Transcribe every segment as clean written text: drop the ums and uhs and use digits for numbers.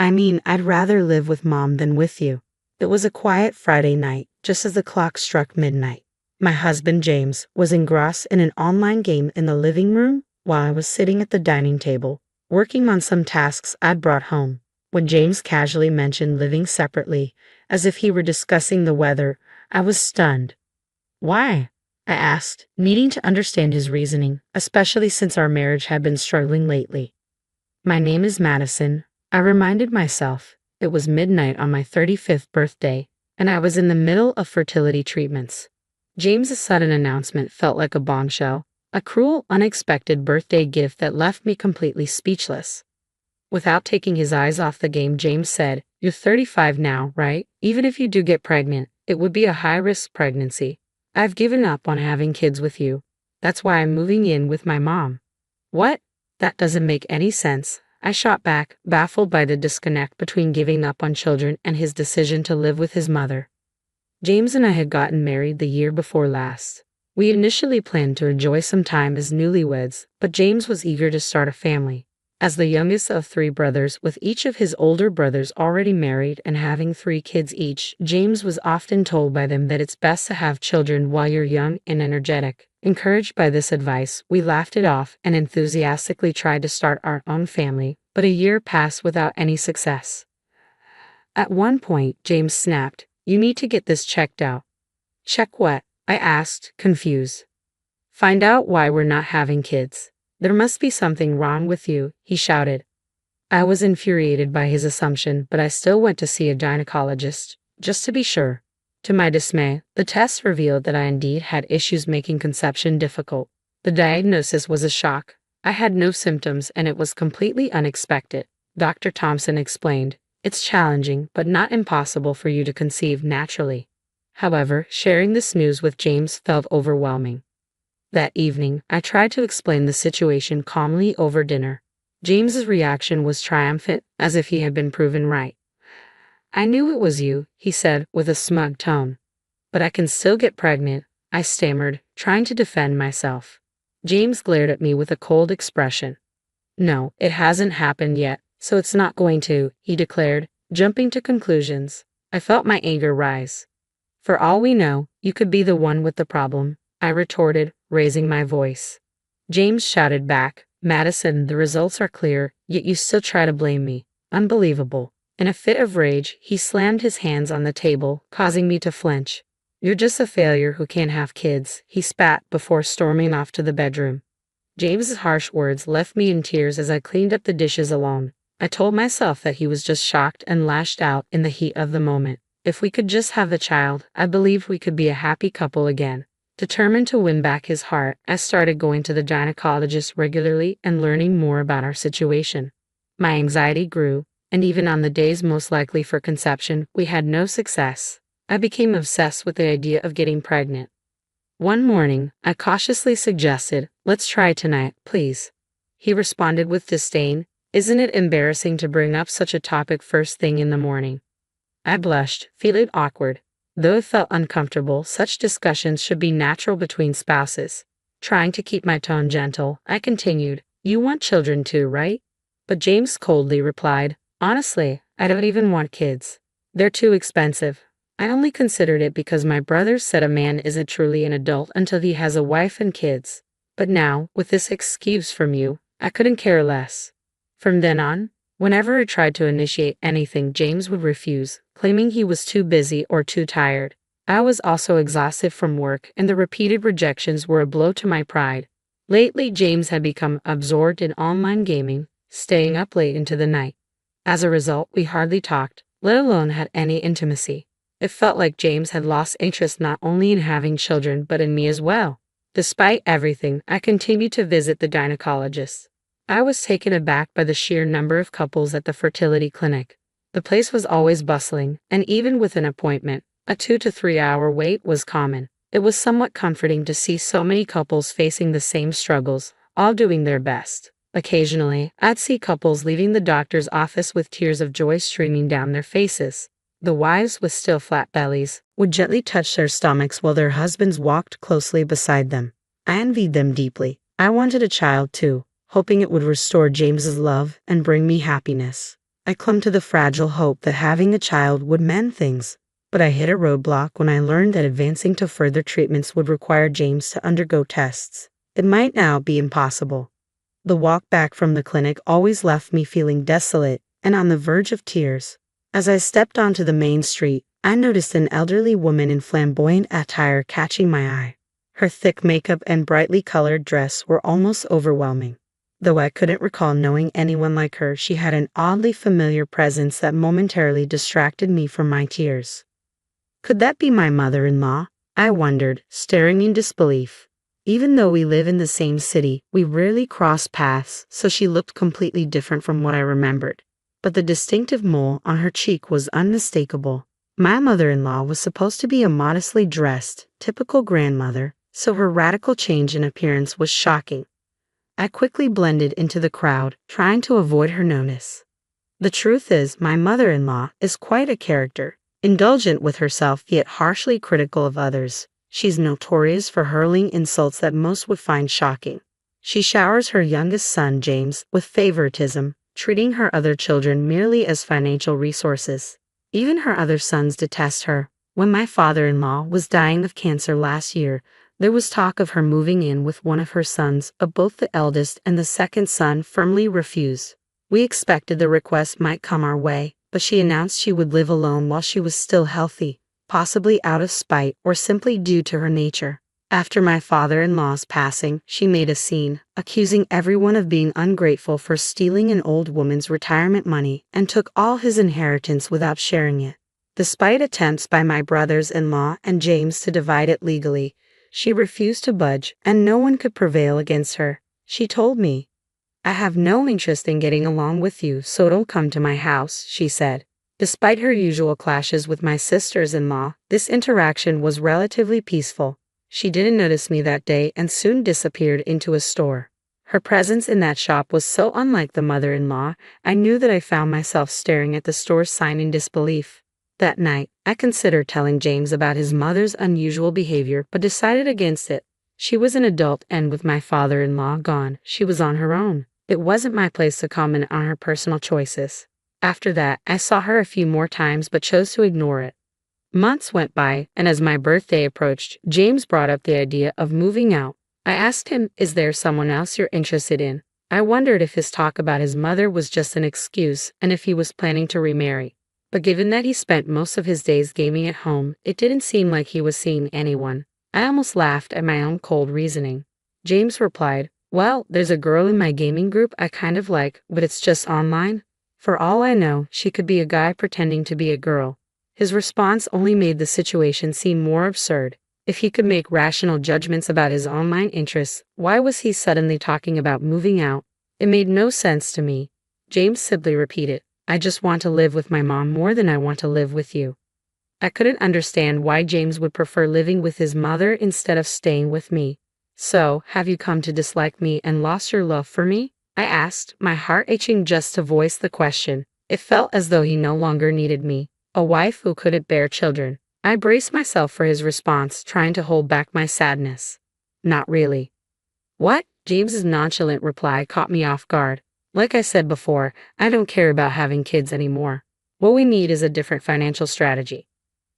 I mean, I'd rather live with Mom than with you. It was a quiet Friday night, just as the clock struck midnight. My husband, James, was engrossed in an online game in the living room while I was sitting at the dining table, working on some tasks I'd brought home. When James casually mentioned living separately, as if he were discussing the weather, I was stunned. Why? I asked, needing to understand his reasoning, especially since our marriage had been struggling lately. My name is Madison, I reminded myself. It was midnight on my 35th birthday, and I was in the middle of fertility treatments. James's sudden announcement felt like a bombshell, a cruel, unexpected birthday gift that left me completely speechless. Without taking his eyes off the game, James said, "You're 35 now, right? Even if you do get pregnant, it would be a high-risk pregnancy. I've given up on having kids with you. That's why I'm moving in with my mom." What? That doesn't make any sense. I shot back, baffled by the disconnect between giving up on children and his decision to live with his mother. James and I had gotten married the year before last. We initially planned to enjoy some time as newlyweds, but James was eager to start a family. As the youngest of 3 brothers, with each of his older brothers already married and having 3 kids each, James was often told by them that it's best to have children while you're young and energetic. Encouraged by this advice, we laughed it off and enthusiastically tried to start our own family, but a year passed without any success. At one point, James snapped, "You need to get this checked out." "Check what?" I asked, confused. "Find out why we're not having kids. There must be something wrong with you," he shouted. I was infuriated by his assumption, but I still went to see a gynecologist, just to be sure. To my dismay, the test revealed that I indeed had issues making conception difficult. The diagnosis was a shock. I had no symptoms and it was completely unexpected. Dr. Thompson explained, "It's challenging, but not impossible for you to conceive naturally." However, sharing this news with James felt overwhelming. That evening, I tried to explain the situation calmly over dinner. James's reaction was triumphant, as if he had been proven right. "I knew it was you," he said with a smug tone. "But I can still get pregnant," I stammered, trying to defend myself. James glared at me with a cold expression. "No, it hasn't happened yet, so it's not going to," he declared, jumping to conclusions. I felt my anger rise. "For all we know, you could be the one with the problem," I retorted, raising my voice. James shouted back, "Madison, the results are clear, yet you still try to blame me. Unbelievable." In a fit of rage, he slammed his hands on the table, causing me to flinch. "You're just a failure who can't have kids," he spat before storming off to the bedroom. James's harsh words left me in tears as I cleaned up the dishes alone. I told myself that he was just shocked and lashed out in the heat of the moment. If we could just have a child, I believed we could be a happy couple again. Determined to win back his heart, I started going to the gynecologist regularly and learning more about our situation. My anxiety grew, and even on the days most likely for conception, we had no success. I became obsessed with the idea of getting pregnant. One morning, I cautiously suggested, "Let's try tonight, please." He responded with disdain, "Isn't it embarrassing to bring up such a topic first thing in the morning?" I blushed, feeling awkward. Though it felt uncomfortable, such discussions should be natural between spouses. Trying to keep my tone gentle, I continued, "You want children too, right?" But James coldly replied, "Honestly, I don't even want kids. They're too expensive. I only considered it because my brothers said a man isn't truly an adult until he has a wife and kids. But now, with this excuse from you, I couldn't care less." From then on, whenever I tried to initiate anything, James would refuse, claiming he was too busy or too tired. I was also exhausted from work, and the repeated rejections were a blow to my pride. Lately, James had become absorbed in online gaming, staying up late into the night. As a result, we hardly talked, let alone had any intimacy. It felt like James had lost interest not only in having children but in me as well. Despite everything, I continued to visit the gynecologist. I was taken aback by the sheer number of couples at the fertility clinic. The place was always bustling, and even with an appointment, a 2 to 3 hour wait was common. It was somewhat comforting to see so many couples facing the same struggles, all doing their best. Occasionally, I'd see couples leaving the doctor's office with tears of joy streaming down their faces. The wives, with still flat bellies, would gently touch their stomachs while their husbands walked closely beside them. I envied them deeply. I wanted a child too, hoping it would restore James's love and bring me happiness. I clung to the fragile hope that having a child would mend things. But I hit a roadblock when I learned that advancing to further treatments would require James to undergo tests. It might now be impossible. The walk back from the clinic always left me feeling desolate and on the verge of tears. As I stepped onto the main street, I noticed an elderly woman in flamboyant attire catching my eye. Her thick makeup and brightly colored dress were almost overwhelming. Though I couldn't recall knowing anyone like her, she had an oddly familiar presence that momentarily distracted me from my tears. Could that be my mother-in-law? I wondered, staring in disbelief. Even though we live in the same city, we rarely cross paths, so she looked completely different from what I remembered. But the distinctive mole on her cheek was unmistakable. My mother-in-law was supposed to be a modestly dressed, typical grandmother, so her radical change in appearance was shocking. I quickly blended into the crowd, trying to avoid her notice. The truth is, my mother-in-law is quite a character, indulgent with herself yet harshly critical of others. She's notorious for hurling insults that most would find shocking. She showers her youngest son, James, with favoritism, treating her other children merely as financial resources. Even her other sons detest her. When my father-in-law was dying of cancer last year, there was talk of her moving in with one of her sons, but both the eldest and the second son firmly refused. We expected the request might come our way, but she announced she would live alone while she was still healthy, possibly out of spite or simply due to her nature. After my father-in-law's passing, she made a scene, accusing everyone of being ungrateful for stealing an old woman's retirement money and took all his inheritance without sharing it. Despite attempts by my brothers-in-law and James to divide it legally, she refused to budge, and no one could prevail against her. She told me, "I have no interest in getting along with you, so don't come to my house," she said. Despite her usual clashes with my sisters-in-law, this interaction was relatively peaceful. She didn't notice me that day and soon disappeared into a store. Her presence in that shop was so unlike the mother-in-law, I knew that I found myself staring at the store's sign in disbelief. That night, I considered telling James about his mother's unusual behavior, but decided against it. She was an adult, and with my father-in-law gone, she was on her own. It wasn't my place to comment on her personal choices. After that, I saw her a few more times but chose to ignore it. Months went by, and as my birthday approached, James brought up the idea of moving out. I asked him, "Is there someone else you're interested in?" I wondered if his talk about his mother was just an excuse and if he was planning to remarry. But given that he spent most of his days gaming at home, it didn't seem like he was seeing anyone. I almost laughed at my own cold reasoning. James replied, "Well, there's a girl in my gaming group I kind of like, but it's just online. For all I know, she could be a guy pretending to be a girl." His response only made the situation seem more absurd. If he could make rational judgments about his online interests, why was he suddenly talking about moving out? It made no sense to me. James simply repeated, "I just want to live with my mom more than I want to live with you." I couldn't understand why James would prefer living with his mother instead of staying with me. "So, have you come to dislike me and lost your love for me?" I asked, my heart itching just to voice the question. It felt as though he no longer needed me, a wife who couldn't bear children. I braced myself for his response, trying to hold back my sadness. "Not really." "What?" James's nonchalant reply caught me off guard. "Like I said before, I don't care about having kids anymore. What we need is a different financial strategy."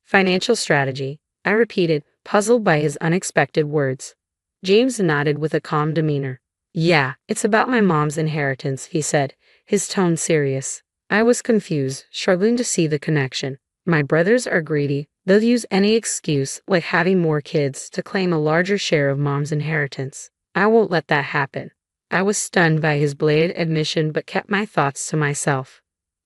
"Financial strategy?" I repeated, puzzled by his unexpected words. James nodded with a calm demeanor. "Yeah, it's about my mom's inheritance," he said, his tone serious. I was confused, struggling to see the connection. My brothers are greedy. They'll use any excuse, like having more kids, to claim a larger share of mom's inheritance. I won't let that happen. I was stunned by his blatant admission but kept my thoughts to myself.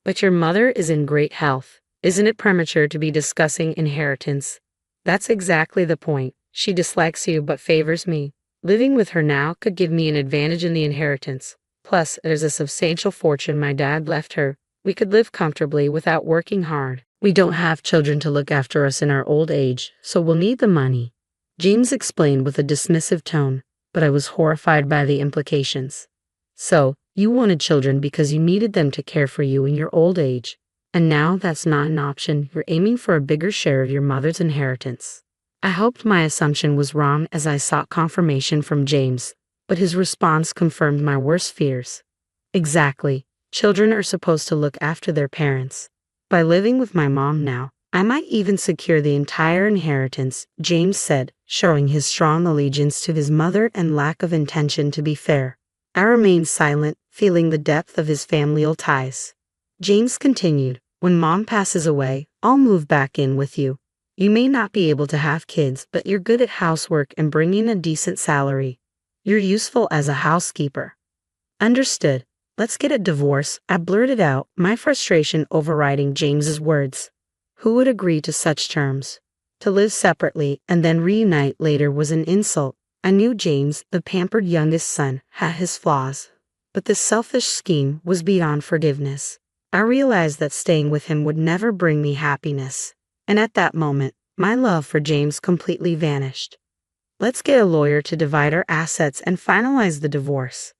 "But your mother is in great health. Isn't it premature to be discussing inheritance?" "That's exactly the point. She dislikes you but favors me. Living with her now could give me an advantage in the inheritance. Plus, there's a substantial fortune my dad left her. We could live comfortably without working hard. We don't have children to look after us in our old age, so we'll need the money." James explained with a dismissive tone, but I was horrified by the implications. "So, you wanted children because you needed them to care for you in your old age. And now that's not an option. You're aiming for a bigger share of your mother's inheritance." I hoped my assumption was wrong as I sought confirmation from James, but his response confirmed my worst fears. "Exactly. Children are supposed to look after their parents. By living with my mom now, I might even secure the entire inheritance, James said, showing his strong allegiance to his mother and lack of intention to be fair. I remained silent, feeling the depth of his familial ties. James continued, when mom passes away, I'll move back in with you. You may not be able to have kids, but you're good at housework and bringing a decent salary. You're useful as a housekeeper. Understood. Let's get a divorce, I blurted out, my frustration overriding James's words. Who would agree to such terms? To live separately and then reunite later was an insult. I knew James, the pampered youngest son, had his flaws. But this selfish scheme was beyond forgiveness. I realized that staying with him would never bring me happiness. And at that moment, my love for James completely vanished. Let's get a lawyer to divide our assets and finalize the divorce.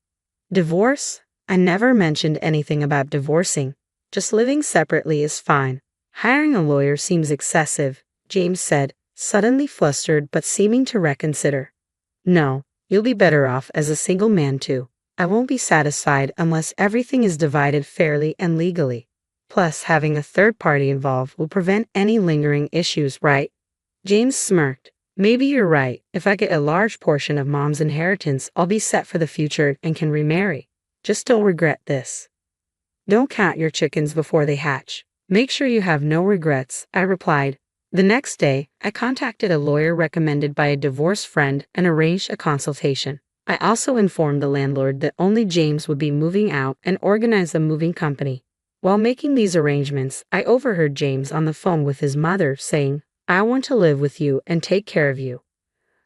Divorce? I never mentioned anything about divorcing. Just living separately is fine. Hiring a lawyer seems excessive, James said, suddenly flustered but seeming to reconsider. No, you'll be better off as a single man too. I won't be satisfied unless everything is divided fairly and legally. Plus, having a third party involved will prevent any lingering issues, right? James smirked. Maybe you're right. If I get a large portion of mom's inheritance, I'll be set for the future and can remarry. Just don't regret this. Don't count your chickens before they hatch. Make sure you have no regrets, I replied. The next day, I contacted a lawyer recommended by a divorced friend and arranged a consultation. I also informed the landlord that only James would be moving out and organized a moving company. While making these arrangements, I overheard James on the phone with his mother saying, I want to live with you and take care of you.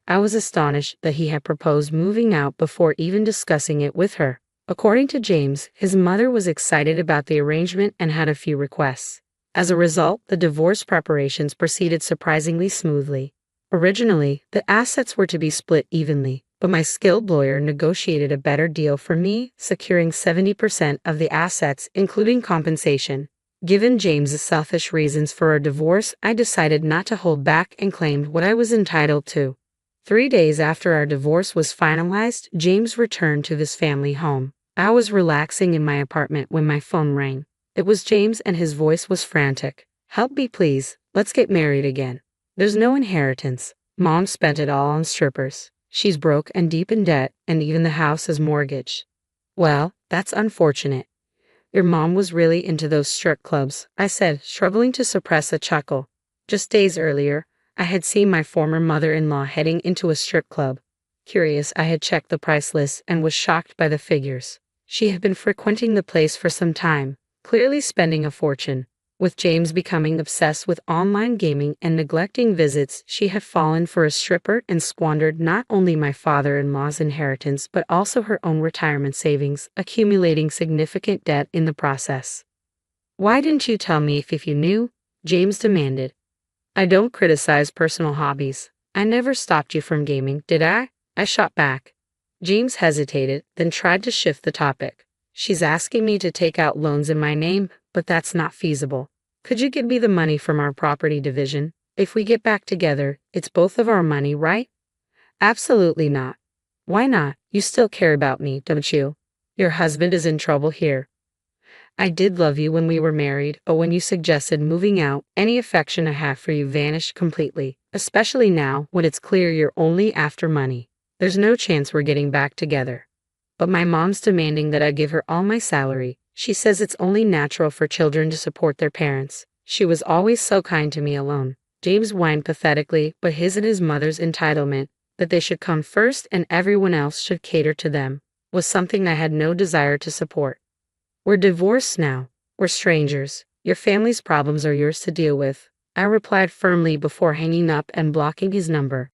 I was astonished that he had proposed moving out before even discussing it with her. According to James, his mother was excited about the arrangement and had a few requests. As a result, the divorce preparations proceeded surprisingly smoothly. Originally, the assets were to be split evenly, but my skilled lawyer negotiated a better deal for me, securing 70% of the assets, including compensation. Given James's selfish reasons for a divorce, I decided not to hold back and claimed what I was entitled to. 3 days after our divorce was finalized, James returned to his family home. I was relaxing in my apartment when my phone rang. It was James and his voice was frantic. Help me please, let's get married again. There's no inheritance. Mom spent it all on strippers. She's broke and deep in debt, and even the house is mortgaged. Well, that's unfortunate. Your mom was really into those strip clubs, I said, struggling to suppress a chuckle. Just days earlier, I had seen my former mother-in-law heading into a strip club. Curious, I had checked the price list and was shocked by the figures. She had been frequenting the place for some time, clearly spending a fortune. With James becoming obsessed with online gaming and neglecting visits, she had fallen for a stripper and squandered not only my father-in-law's inheritance but also her own retirement savings, accumulating significant debt in the process. Why didn't you tell me if you knew? James demanded. I don't criticize personal hobbies. I never stopped you from gaming, did I? I shot back. James hesitated, then tried to shift the topic. She's asking me to take out loans in my name, but that's not feasible. Could you give me the money from our property division? If we get back together, it's both of our money, right? Absolutely not. Why not? You still care about me, don't you? Your husband is in trouble here. I did love you when we were married, but when you suggested moving out, any affection I have for you vanished completely, especially now when it's clear you're only after money. There's no chance we're getting back together. But my mom's demanding that I give her all my salary. She says it's only natural for children to support their parents. She was always so kind to me alone. James whined pathetically, but his and his mother's entitlement, that they should come first and everyone else should cater to them, was something I had no desire to support. We're divorced now. We're strangers. Your family's problems are yours to deal with, I replied firmly before hanging up and blocking his number.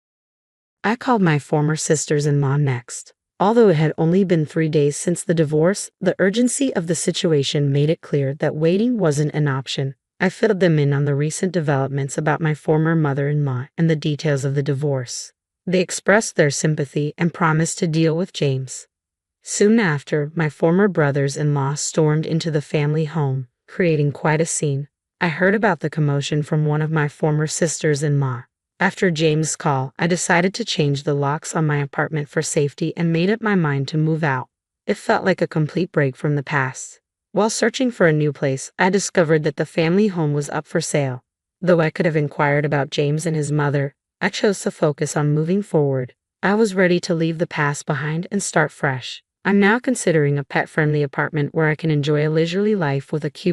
I called my former sisters-in-law next. Although it had only been 3 days since the divorce, the urgency of the situation made it clear that waiting wasn't an option. I filled them in on the recent developments about my former mother-in-law and the details of the divorce. They expressed their sympathy and promised to deal with James. Soon after, my former brothers-in-law stormed into the family home, creating quite a scene. I heard about the commotion from one of my former sisters-in-law. After James' call, I decided to change the locks on my apartment for safety and made up my mind to move out. It felt like a complete break from the past. While searching for a new place, I discovered that the family home was up for sale. Though I could have inquired about James and his mother, I chose to focus on moving forward. I was ready to leave the past behind and start fresh. I'm now considering a pet-friendly apartment where I can enjoy a leisurely life with a cute